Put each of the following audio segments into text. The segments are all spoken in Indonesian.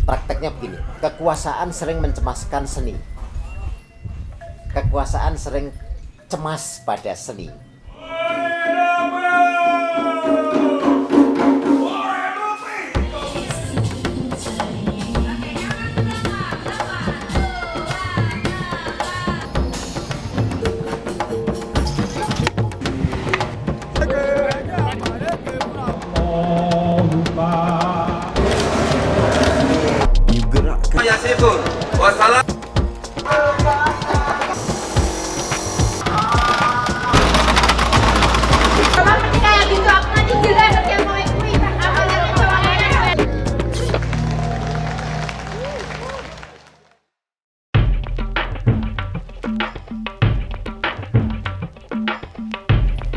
Prakteknya begini, kekuasaan sering mencemaskan seni. Kekuasaan sering cemas pada seni. Wassalam.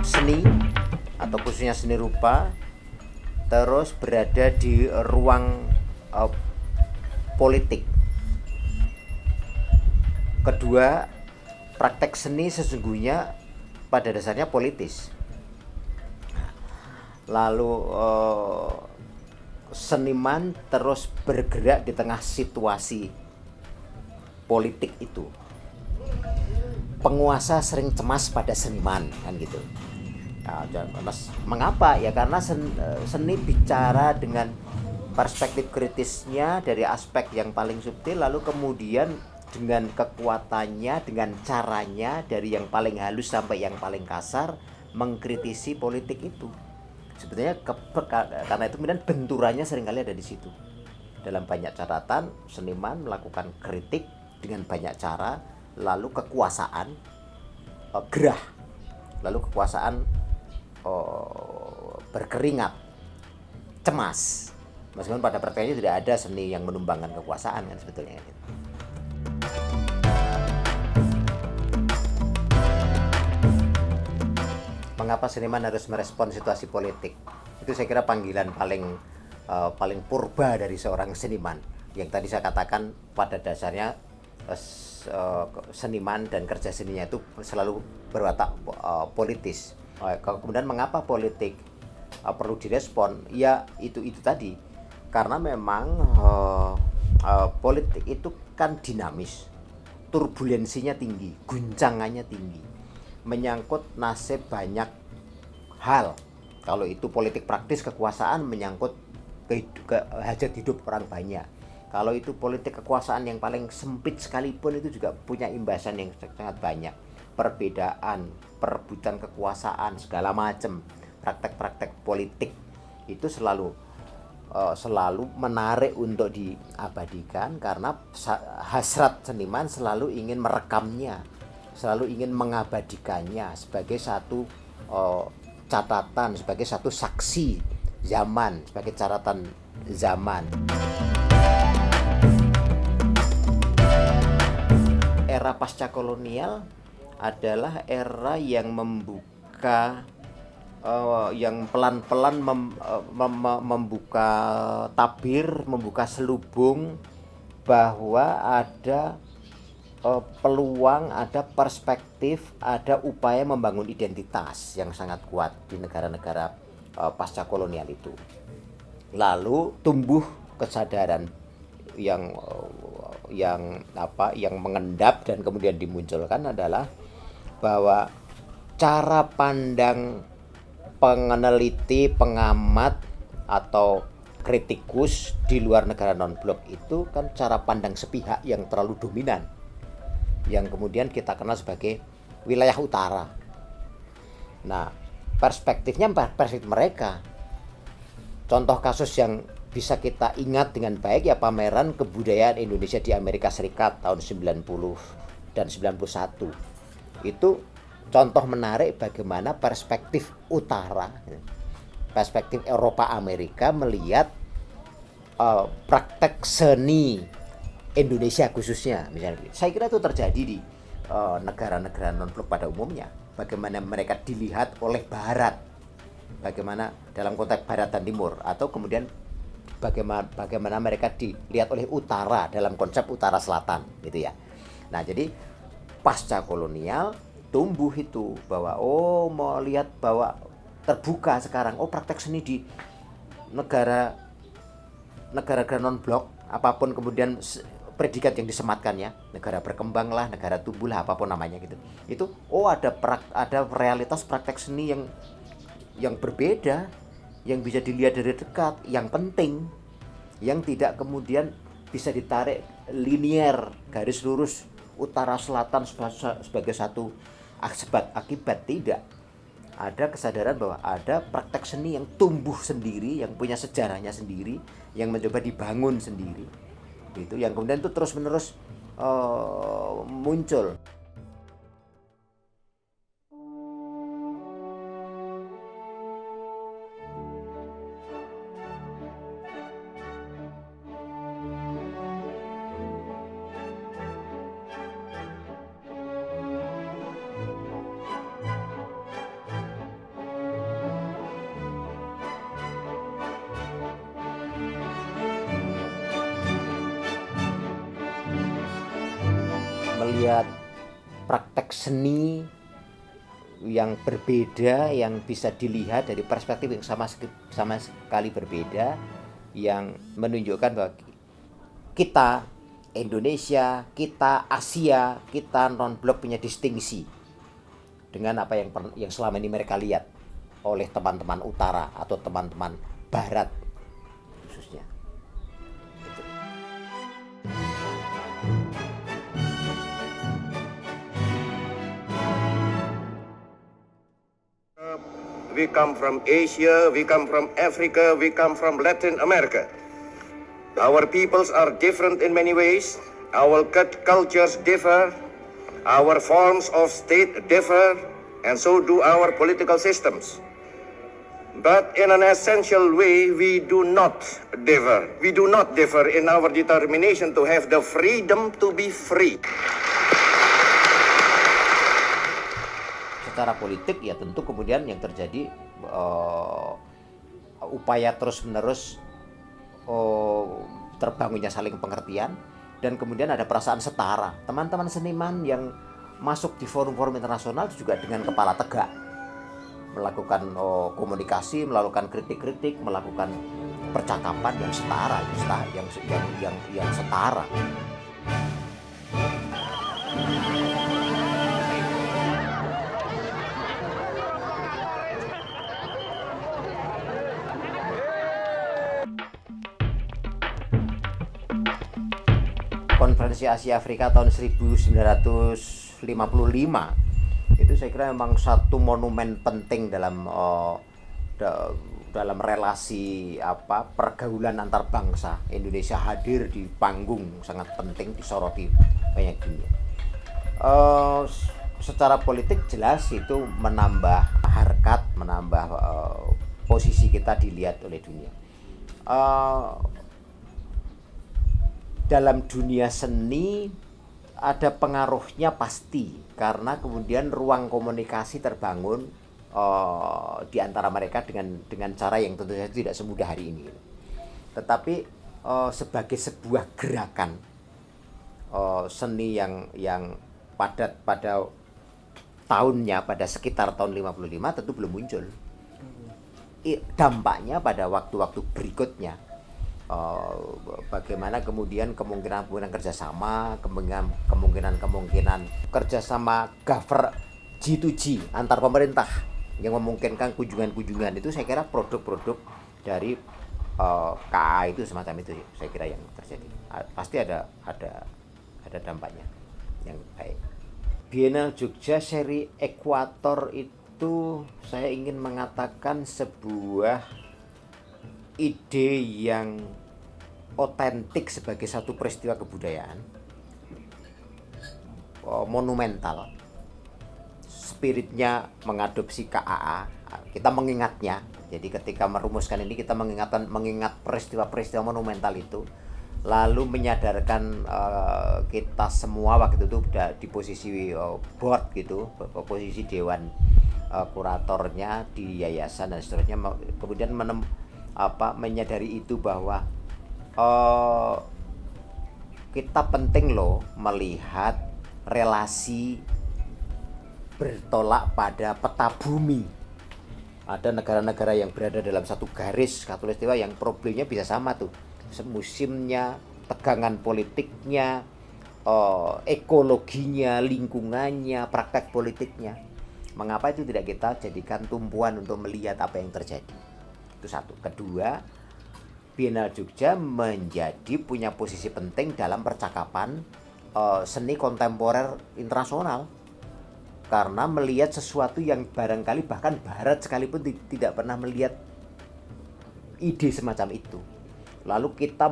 Seni atau khususnya seni rupa terus berada di ruang politik. Kedua, praktek seni sesungguhnya pada dasarnya politis. Lalu seniman terus bergerak di tengah situasi politik itu. Penguasa sering cemas pada seniman, kan gitu. Nah, mengapa? Ya karena seni bicara dengan perspektif kritisnya dari aspek yang paling subtil, lalu kemudian dengan kekuatannya, dengan caranya dari yang paling halus sampai yang paling kasar mengkritisi politik itu. Sebetulnya karena itu kemudian benturannya seringkali ada di situ. Dalam banyak catatan, seniman melakukan kritik dengan banyak cara, lalu kekuasaan gerah, lalu kekuasaan berkeringat, cemas. Meskipun pada prakteknya tidak ada seni yang menumbangkan kekuasaan kan sebetulnya. Mengapa seniman harus merespon situasi politik? Itu saya kira panggilan paling purba dari seorang seniman. Yang tadi saya katakan pada dasarnya seniman dan kerja seninya itu selalu berwatak politis. Kemudian mengapa politik perlu direspon? Ya itu tadi. Karena memang politik itu kan dinamis, turbulensinya tinggi, guncangannya tinggi, menyangkut nasib banyak hal. Kalau itu politik praktis kekuasaan menyangkut hajat hidup orang banyak. Kalau itu politik kekuasaan yang paling sempit sekalipun itu juga punya imbasan yang sangat banyak. Perbedaan, perebutan kekuasaan, segala macam praktek-praktek politik itu selalu menarik untuk diabadikan karena hasrat seniman selalu ingin merekamnya, selalu ingin mengabadikannya sebagai satu catatan, sebagai satu saksi zaman, sebagai catatan zaman. Era pasca kolonial adalah era yang membuka yang pelan-pelan membuka tabir, membuka selubung bahwa ada peluang, ada perspektif, ada upaya membangun identitas yang sangat kuat di negara-negara pasca kolonial itu. Lalu tumbuh kesadaran yang mengendap dan kemudian dimunculkan adalah bahwa cara pandang peneliti, pengamat atau kritikus di luar negara non-blok itu kan cara pandang sepihak yang terlalu dominan, yang kemudian kita kenal sebagai wilayah utara. Nah, perspektifnya perspektif mereka. Contoh kasus yang bisa kita ingat dengan baik ya pameran kebudayaan Indonesia di Amerika Serikat tahun 90 dan 91. Itu contoh menarik bagaimana perspektif utara, perspektif Eropa Amerika melihat praktek seni Indonesia khususnya. Misalnya, saya kira itu terjadi di negara-negara non-blok pada umumnya. Bagaimana mereka dilihat oleh Barat, bagaimana dalam konteks Barat dan Timur, atau kemudian bagaimana mereka dilihat oleh Utara dalam konsep Utara Selatan, gitu ya. Nah, jadi pasca kolonial tumbuh itu bahwa mau lihat bahwa terbuka sekarang praktek seni di negara negara-negara non-blok, apapun kemudian predikat yang disematkan ya, negara berkembang lah, negara tumbuh lah, apapun namanya gitu. Itu ada realitas praktek seni yang berbeda, yang bisa dilihat dari dekat, yang penting, yang tidak kemudian bisa ditarik linier, garis lurus utara selatan sebagai satu akibat tidak. Ada kesadaran bahwa ada praktek seni yang tumbuh sendiri, yang punya sejarahnya sendiri, yang mencoba dibangun sendiri, gitu, yang kemudian itu terus menerus muncul. Melihat praktek seni yang berbeda, yang bisa dilihat dari perspektif yang sama sekali berbeda, yang menunjukkan bahwa kita Indonesia, kita Asia, kita non-blok punya distingsi dengan apa yang selama ini mereka lihat oleh teman-teman utara atau teman-teman barat khususnya. Gitu. We come from Asia, we come from Africa, we come from Latin America. Our peoples are different in many ways. Our cultures differ. Our forms of state differ. And so do our political systems. But in an essential way, we do not differ. We do not differ in our determination to have the freedom to be free. Secara politik ya tentu kemudian yang terjadi upaya terus-menerus terbangunnya saling pengertian, dan kemudian ada perasaan setara. Teman-teman seniman yang masuk di forum-forum internasional juga dengan kepala tegak melakukan komunikasi, melakukan kritik-kritik, melakukan percakapan yang setara, yang setara. Konferensi Asia Afrika tahun 1955 itu saya kira memang satu monumen penting dalam relasi pergaulan antar bangsa. Indonesia hadir di panggung sangat penting, disoroti banyak dunia. Secara politik jelas itu menambah harkat, menambah posisi kita dilihat oleh dunia. Dalam dunia seni ada pengaruhnya pasti, karena kemudian ruang komunikasi terbangun di antara mereka dengan cara yang tentu saja tidak semudah hari ini. Tetapi sebagai sebuah gerakan seni yang pada tahunnya, pada sekitar tahun 55 tentu belum muncul. Dampaknya pada waktu-waktu berikutnya, bagaimana kemudian kemungkinan kerjasama, kemungkinan kerjasama G2G antar pemerintah yang memungkinkan kunjungan-kunjungan, itu saya kira produk-produk dari KA itu semacam itu, saya kira yang terjadi. Pasti ada dampaknya yang baik. Biennale Jogja seri Ekuator itu saya ingin mengatakan sebuah ide yang otentik sebagai satu peristiwa kebudayaan, monumental, spiritnya mengadopsi KAA, kita mengingatnya. Jadi ketika merumuskan ini kita mengingat peristiwa-peristiwa monumental itu, lalu menyadarkan kita semua waktu itu di posisi board gitu, posisi dewan kuratornya di yayasan dan seterusnya, kemudian menyadari itu bahwa kita penting loh melihat relasi bertolak pada peta bumi. Ada negara-negara yang berada dalam satu garis khatulistiwa yang problemnya bisa sama tuh, musimnya, tegangan politiknya, ekologinya, lingkungannya, praktek politiknya. Mengapa itu tidak kita jadikan tumpuan untuk melihat apa yang terjadi? Itu satu. Kedua, Biennale Jogja punya posisi penting dalam percakapan seni kontemporer internasional, karena melihat sesuatu yang barangkali bahkan Barat sekalipun tidak pernah melihat ide semacam itu. Lalu kita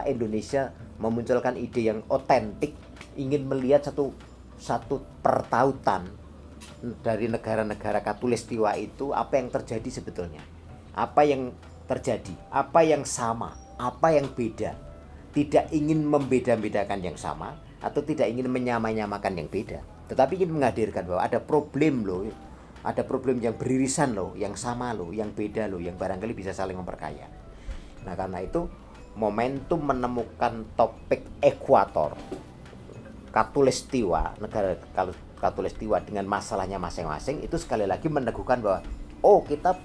Indonesia memunculkan ide yang otentik, ingin melihat satu pertautan dari negara-negara Katulistiwa itu, apa yang terjadi sebetulnya, apa yang terjadi, apa yang sama, apa yang beda. Tidak ingin membeda-bedakan yang sama atau tidak ingin menyamakan yang beda, tetapi ingin menghadirkan bahwa ada problem loh, ada problem yang beririsan loh, yang sama loh, yang beda loh, yang barangkali bisa saling memperkaya. Nah, karena itu momentum menemukan topik ekuator Katulistiwa, negara Katulistiwa dengan masalahnya masing-masing, itu sekali lagi meneguhkan bahwa kita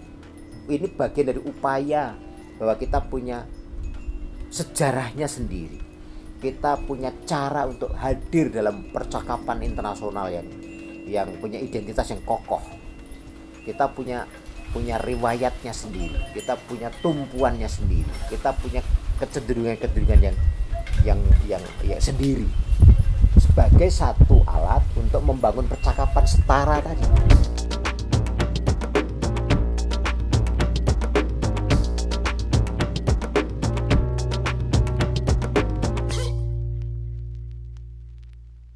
ini bagian dari upaya bahwa kita punya sejarahnya sendiri, kita punya cara untuk hadir dalam percakapan internasional yang punya identitas yang kokoh, kita punya riwayatnya sendiri, kita punya tumpuannya sendiri, kita punya kecenderungan yang sendiri, sebagai satu alat untuk membangun percakapan setara tadi.